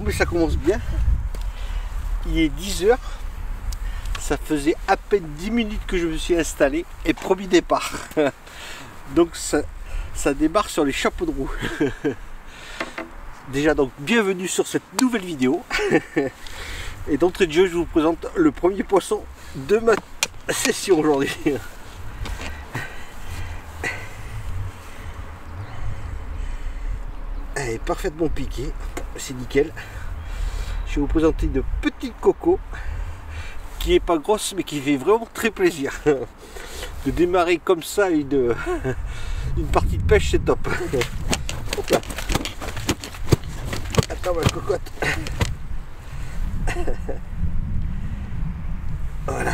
mais ça commence bien. Il est 10 h. Ça faisait à peine 10 minutes que je me suis installé et premier départ. Donc ça démarre sur les chapeaux de roue. Déjà donc bienvenue sur cette nouvelle vidéo. Et d'entrée de jeu je vous présente le premier poisson de ma session aujourd'hui. Elle est parfaitement piquée, c'est nickel. Je vais vous présenter une petite coco qui est pas grosse mais qui fait vraiment très plaisir. De démarrer comme ça une partie de pêche, c'est top. Hop là. Attends ma cocotte. Voilà.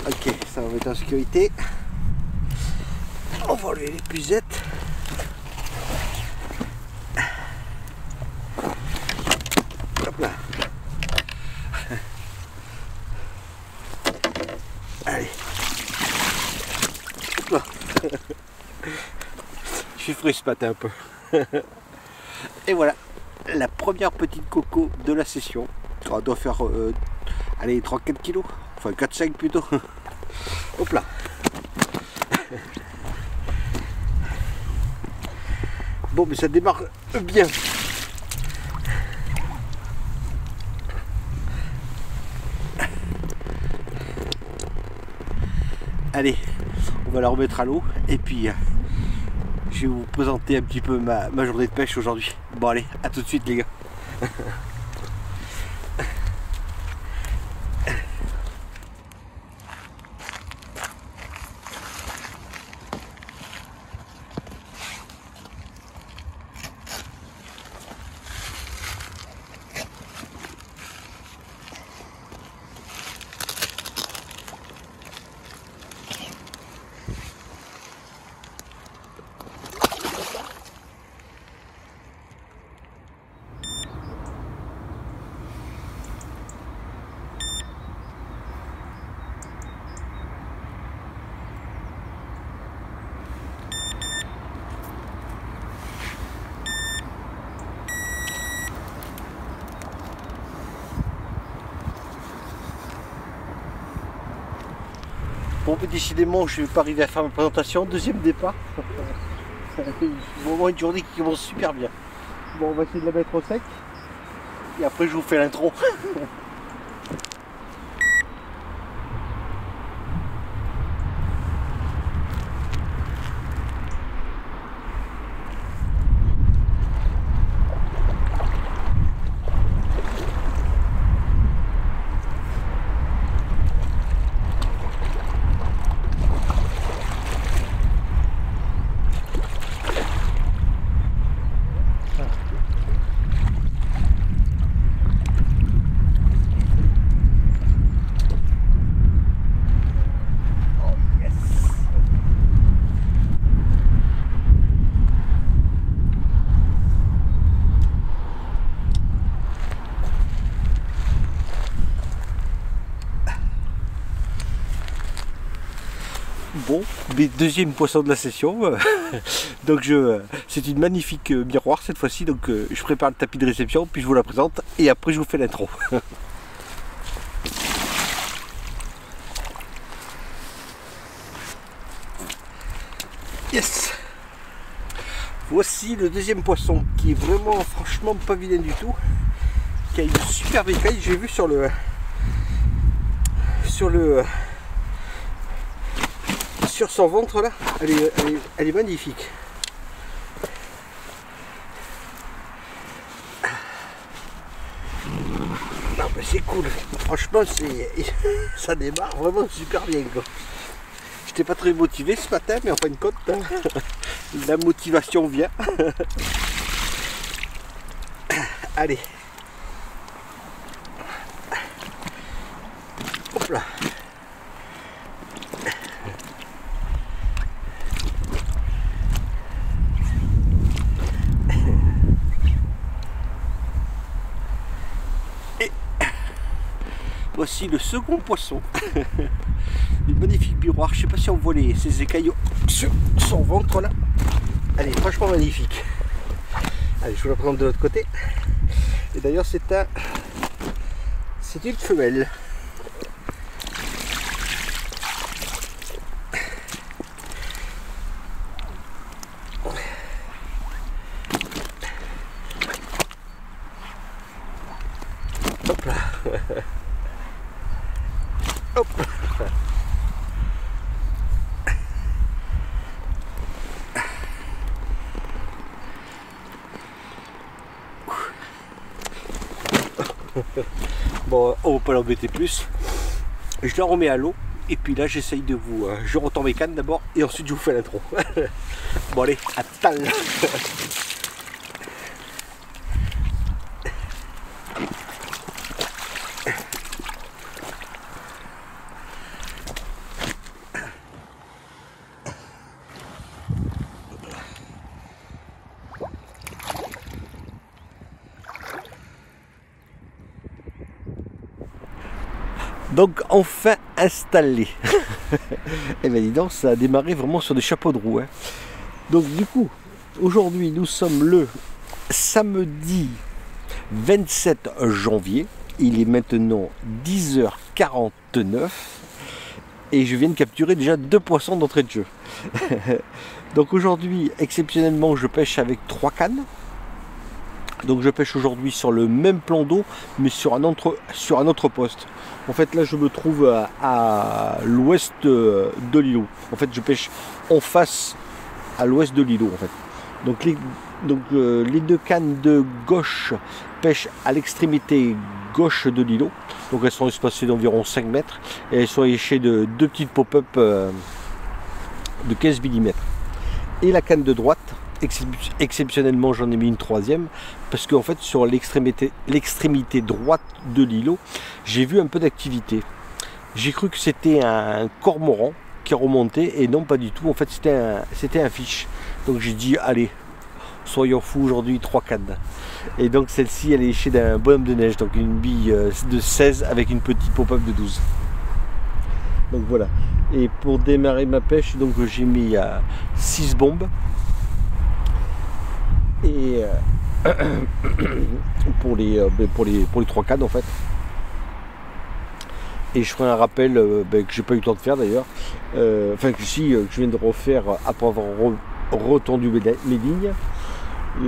Ok, ça va mettre en sécurité. On va enlever les pucettes. Hop là. Allez. Hop là. Je suis frais ce matin un peu. Et voilà, la première petite coco de la session. Ça doit faire allez, 3-4 kilos. Enfin 4-5 plutôt. Hop là. Bon, mais ça démarre bien. Allez, on va la remettre à l'eau et puis je vais vous présenter un petit peu ma journée de pêche aujourd'hui. Bon allez, à tout de suite les gars. Bon, décidément, je ne vais pas arriver à faire ma présentation. Deuxième départ. Vraiment une journée qui commence super bien. Bon, on va essayer de la mettre au sec. Et après, je vous fais l'intro. Bon, mais deuxième poisson de la session. Donc c'est une magnifique miroir cette fois-ci. Donc je prépare le tapis de réception, puis je vous la présente et après je vous fais l'intro. Yes. Voici le deuxième poisson qui est vraiment franchement pas vilain du tout. Qui a une superbe écaille, j'ai vu sur son ventre là, elle est magnifique. Non mais c'est cool, franchement ça démarre vraiment super bien quoi. J'étais pas très motivé ce matin mais en fin de compte la motivation vient. Allez. Hop là. Voici le second poisson. Une magnifique miroir. Je sais pas si on voit ses écailles sur son ventre là. Elle est franchement magnifique. Allez, je vous la présente de l'autre côté. Et d'ailleurs, c'est une femelle. Hop là. Hop. Bon, on va pas l'embêter plus. Je la remets à l'eau et puis là j'essaye de vous... je retends mes cannes d'abord et ensuite je vous fais l'intro. Bon allez, à tal. Donc enfin installé. Et bien dis donc, ça a démarré vraiment sur des chapeaux de roue. Hein. Donc du coup, aujourd'hui nous sommes le samedi 27 janvier. Il est maintenant 10h49 et je viens de capturer déjà 2 poissons d'entrée de jeu. Donc aujourd'hui, exceptionnellement, je pêche avec 3 cannes. Donc je pêche aujourd'hui sur le même plan d'eau, mais sur un autre poste. En fait, là, je me trouve à l'ouest de l'îlot. En fait, je pêche en face à l'ouest de l'îlot. En fait. Donc les 2 cannes de gauche pêchent à l'extrémité gauche de l'îlot. Donc elles sont espacées d'environ 5 mètres. Et elles sont léchées de 2 petites pop-up de 15 mm. Et la canne de droite, exceptionnellement j'en ai mis une 3e parce qu'en fait sur l'extrémité droite de l'îlot j'ai vu un peu d'activité. J'ai cru que c'était un cormoran qui remontait et non, pas du tout. En fait c'était un fiche. Donc j'ai dit allez, soyons fous, aujourd'hui 3 cannes. Et donc celle-ci elle est léchée d'un bonhomme de neige, donc une bille de 16 avec une petite pop-up de 12. Donc voilà. Et pour démarrer ma pêche, donc j'ai mis 6 bombes. Et pour les 3 cannes en fait. Et je ferai un rappel que j'ai pas eu le temps de faire d'ailleurs. Enfin que si, que je viens de refaire après avoir retendu mes lignes.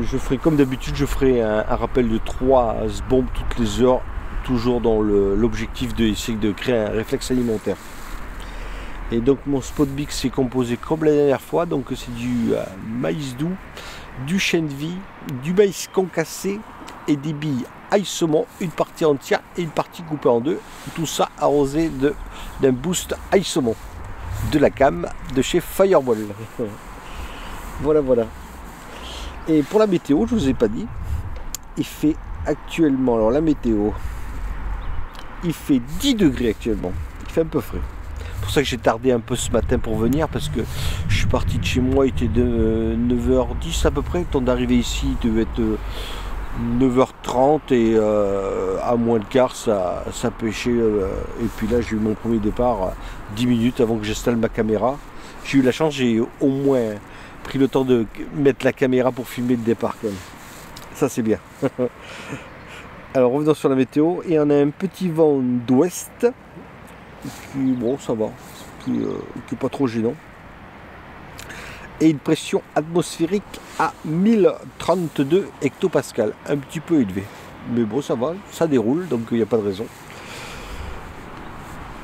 Je ferai comme d'habitude, je ferai un rappel de 3 bombes toutes les heures, toujours dans l'objectif d'essayer de créer un réflexe alimentaire. Et donc mon spot mix est composé comme la dernière fois, donc c'est du maïs doux, du chêne de vie, du maïs concassé et des billes ail saumon, une partie entière et une partie coupée en 2. Tout ça arrosé d'un boost ail saumon de la cam de chez Fireball. Voilà, voilà. Et pour la météo, je vous ai pas dit, il fait actuellement, alors la météo, il fait 10 degrés actuellement, il fait un peu frais. C'est pour ça que j'ai tardé un peu ce matin pour venir, parce que je suis parti de chez moi, il était de 9h10 à peu près. Le temps d'arriver ici, il devait être 9h30 et à moins le quart, ça pêchait. Et puis là, j'ai eu mon premier départ 10 minutes avant que j'installe ma caméra. J'ai eu la chance, j'ai au moins pris le temps de mettre la caméra pour filmer le départ quand même. Ça, c'est bien. Alors, revenons sur la météo. Et on a un petit vent d'ouest. Qui, bon, ça va, qui est pas trop gênant, et une pression atmosphérique à 1032 hectopascales, un petit peu élevé, mais bon, ça va, ça déroule, donc il n'y a pas de raison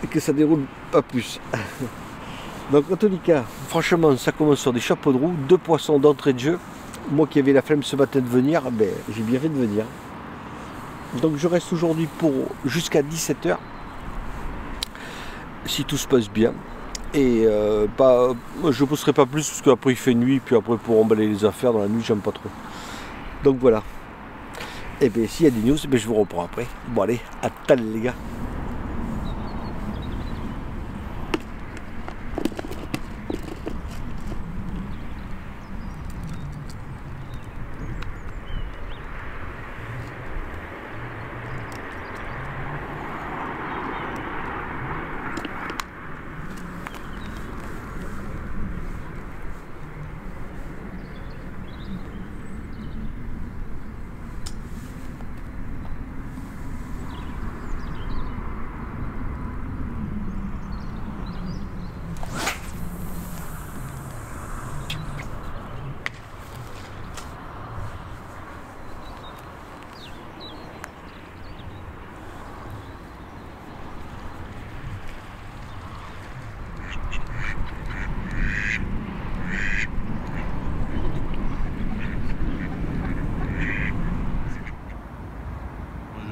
et que ça déroule pas plus. Donc en tous les cas, franchement, ça commence sur des chapeaux de roue, 2 poissons d'entrée de jeu. Moi qui avais la flemme ce matin de venir, ben, j'ai bien fait de venir. Donc je reste aujourd'hui pour jusqu'à 17h. Si tout se passe bien, et je ne pousserai pas plus parce qu'après il fait nuit, puis après pour emballer les affaires dans la nuit j'aime pas trop. Donc voilà. Et bien s'il y a des news, je vous reprends après. Bon allez, à tal les gars.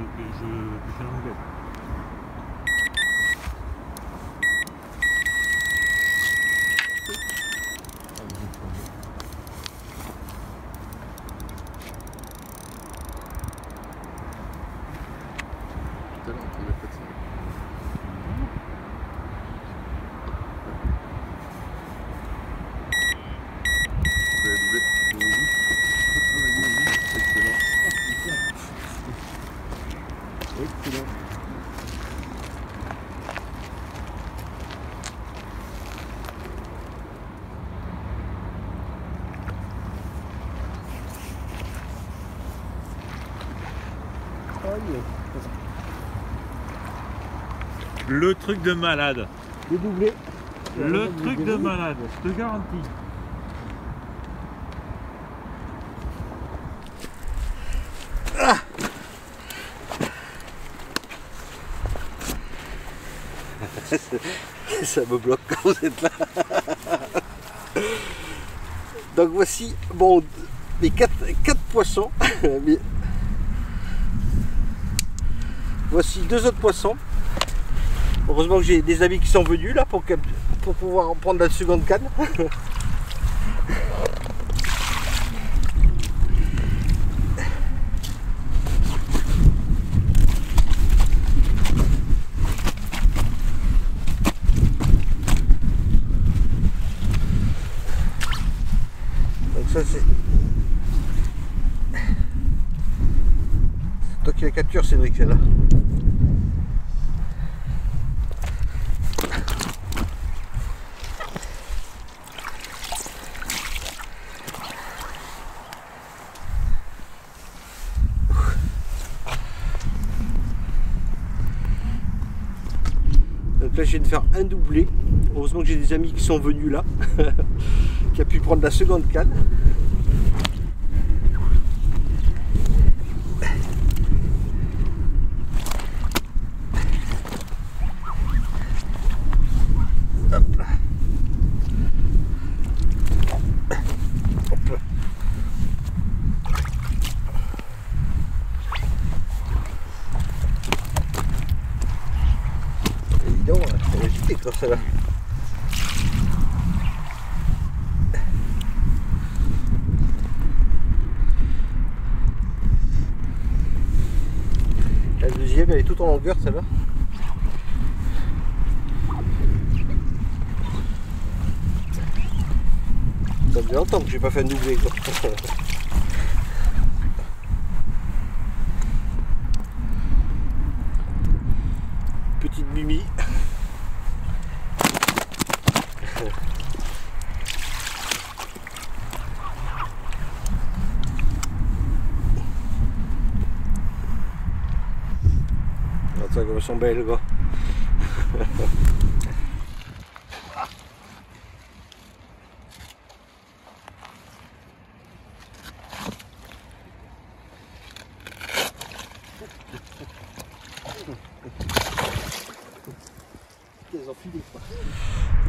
fais la nouvelle. Tout à l'heure, on trouvait pas de ça. Vous avez doublé. Excellent. Excellent. Le truc de malade. Le doublé. Le truc de malade, je te garantis. Ça me bloque quand vous êtes là. Donc voici bon, les 4 poissons. Voici 2 autres poissons. Heureusement que j'ai des amis qui sont venus là pour pouvoir en prendre la seconde canne. Ça c'est toi qui la capture, Cédric, celle-là. Donc là je viens de faire un doublé. Heureusement que j'ai des amis qui sont venus là, qui a pu prendre la seconde canne. Hop là. Hop là. Et dis donc, elle est agitée comme ça là. La deuxième, elle est toute en longueur celle-là. Ça fait longtemps que j'ai pas fait un doublé quoi. Petite Mimi. Regarde ça comme elles sont belles quoi.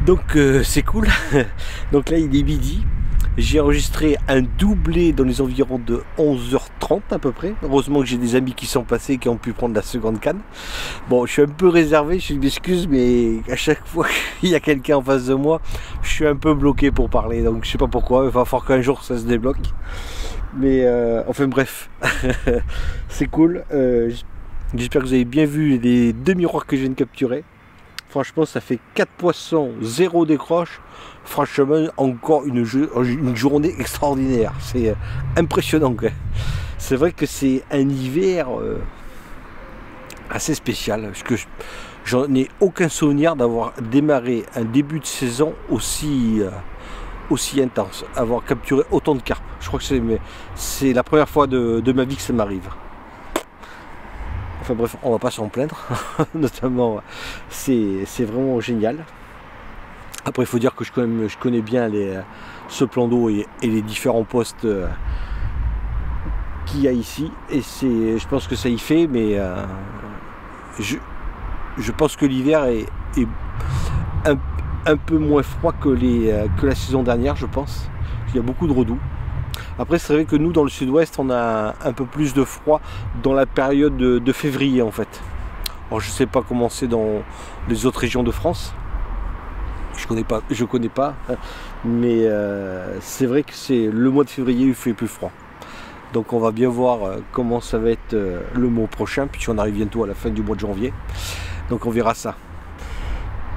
Donc c'est cool. Donc là il est midi. J'ai enregistré un doublé dans les environs de 11h30 à peu près. Heureusement que j'ai des amis qui sont passés, qui ont pu prendre la seconde canne. Bon, je suis un peu réservé, je m'excuse, mais à chaque fois qu'il y a quelqu'un en face de moi, je suis un peu bloqué pour parler. Donc je sais pas pourquoi, il va falloir qu'un jour ça se débloque. Mais enfin bref, c'est cool. J'espère que vous avez bien vu les 2 miroirs que je viens de capturer. Franchement, ça fait 4 poissons, 0 décroche. Franchement, encore une journée extraordinaire. C'est impressionnant. C'est vrai que c'est un hiver assez spécial. Parce que j'en ai aucun souvenir d'avoir démarré un début de saison aussi intense. Avoir capturé autant de carpes. Je crois que c'est la première fois de ma vie que ça m'arrive. Enfin bref, on va pas s'en plaindre, notamment c'est vraiment génial. Après il faut dire que je connais bien ce plan d'eau et les différents postes qu'il y a ici. Et je pense que ça y fait, mais je pense que l'hiver est un peu moins froid que la saison dernière, je pense. Il y a beaucoup de redoux. Après c'est vrai que nous dans le sud-ouest on a un peu plus de froid dans la période de février en fait. Alors je sais pas comment c'est dans les autres régions de France. Je connais pas, mais c'est vrai que c'est le mois de février il fait plus froid. Donc on va bien voir comment ça va être le mois prochain, puisqu'on arrive bientôt à la fin du mois de janvier. Donc on verra ça.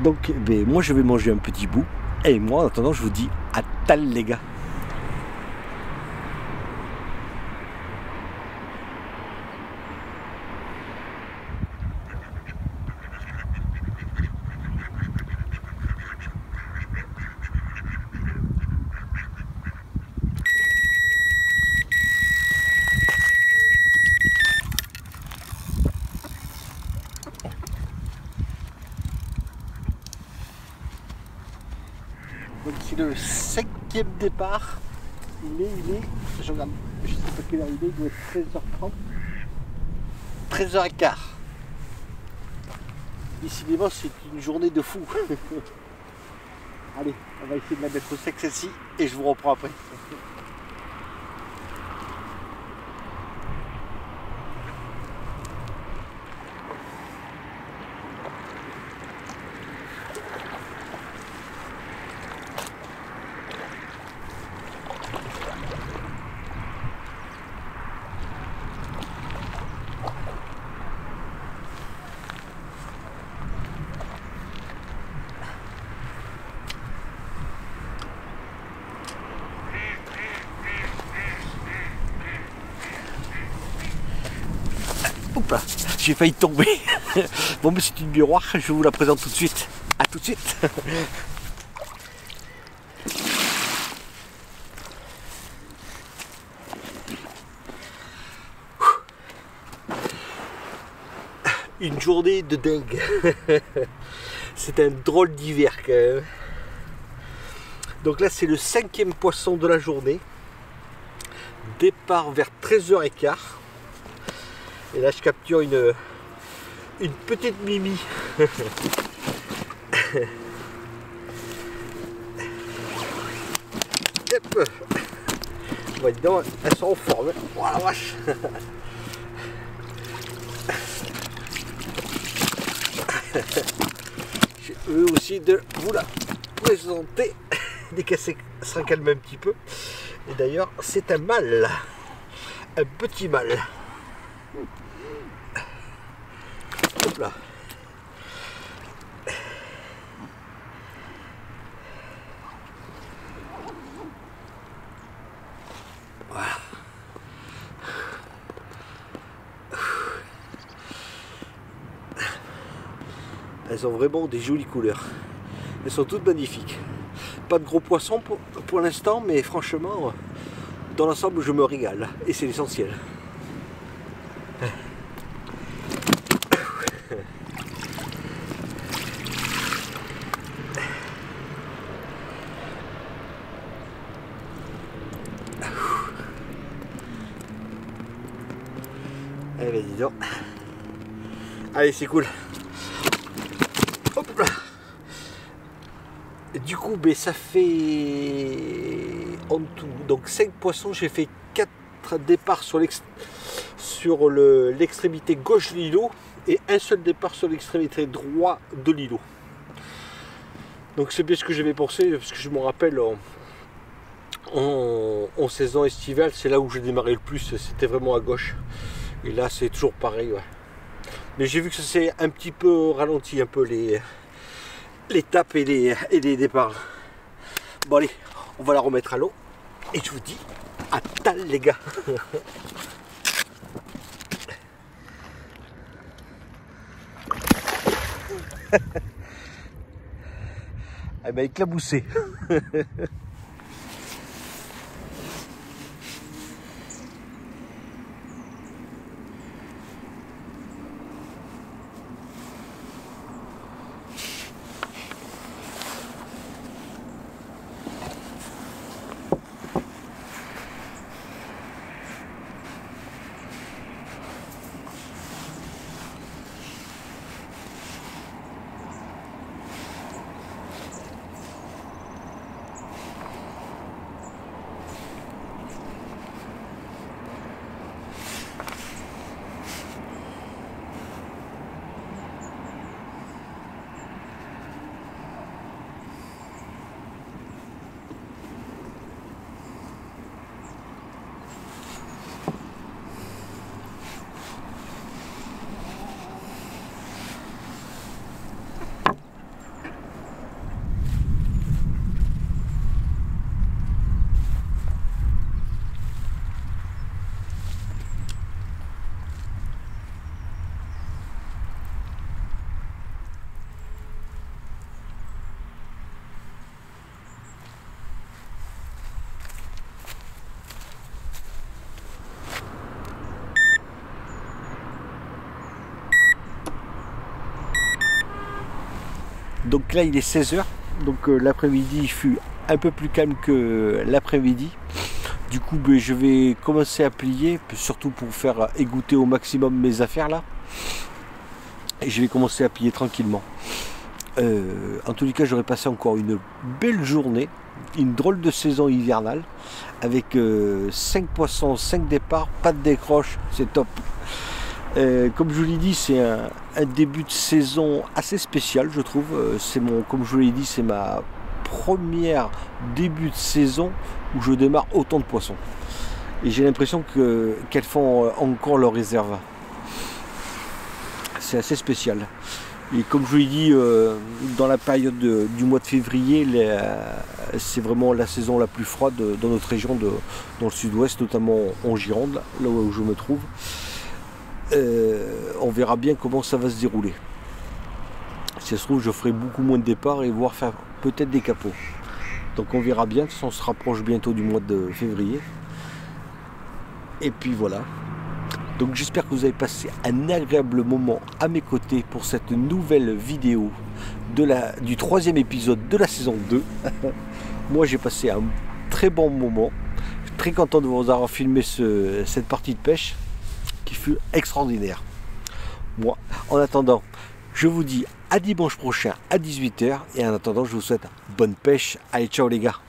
Donc ben, moi je vais manger un petit bout. Et moi en attendant je vous dis à tal les gars. Donc c'est le 5e départ. Il est, je regarde, je sais pas quelle heure il doit être 13h30. 13h15. Décidément c'est une journée de fou. Allez, on va essayer de la mettre au sec celle-ci et je vous reprends après. Oups, j'ai failli tomber. Bon, mais c'est une miroir, je vous la présente tout de suite. A tout de suite. Une journée de dingue. C'est un drôle d'hiver quand même. Donc là c'est le 5e poisson de la journée. Départ vers 13h15. Et là je capture une petite mimi. Hop. Bon, dis donc, elles sont en forme. Oh la vache. J'ai eux aussi de vous la présenter dès qu'elle sera calmée un petit peu. Et d'ailleurs c'est un mâle, un petit mâle. Hop là. Voilà. Elles ont vraiment des jolies couleurs. Elles sont toutes magnifiques. Pas de gros poissons pour l'instant, mais franchement, dans l'ensemble, je me régale. Et c'est l'essentiel. Eh ben dis donc. Allez, c'est cool. Hop là. Du coup, ben, ça fait en tout, donc 5 poissons. J'ai fait 4 départs sur l'extrémité gauche de l'îlot et un seul départ sur l'extrémité droite de l'îlot. Donc c'est bien ce que j'avais pensé, parce que je me rappelle en saison estivale, c'est là où j'ai démarré le plus, c'était vraiment à gauche. Et là c'est toujours pareil, ouais. Mais j'ai vu que ça s'est un petit peu ralenti, un peu les tapes et les départs. Bon allez, on va la remettre à l'eau. Et je vous dis à tal les gars. Elle m'a éclaboussé. Donc là il est 16 h, donc l'après-midi il fut un peu plus calme que l'après-midi. Du coup ben, je vais commencer à plier, surtout pour faire égoutter au maximum mes affaires là. Et je vais commencer à plier tranquillement. En tous les cas j'aurais passé encore une belle journée, une drôle de saison hivernale, avec 5 poissons, 5 départs, pas de décroche, c'est top. Comme je vous l'ai dit, c'est un début de saison assez spécial, je trouve. Comme je vous l'ai dit, c'est ma première début de saison où je démarre autant de poissons. Et j'ai l'impression qu'elles font encore leur réserve. C'est assez spécial. Et comme je vous l'ai dit, dans la période du mois de février, c'est vraiment la saison la plus froide dans notre région, dans le sud-ouest, notamment en Gironde, là où je me trouve. On verra bien comment ça va se dérouler. Si ça se trouve, je ferai beaucoup moins de départs et voire faire peut-être des capots. Donc on verra bien, on se rapproche bientôt du mois de février. Et puis voilà. Donc j'espère que vous avez passé un agréable moment à mes côtés pour cette nouvelle vidéo du 3e épisode de la saison 2. Moi j'ai passé un très bon moment. Je suis très content de vous avoir filmé cette partie de pêche qui fut extraordinaire. Moi, en attendant, je vous dis à dimanche prochain à 18 h. Et en attendant, je vous souhaite bonne pêche. Allez, ciao les gars.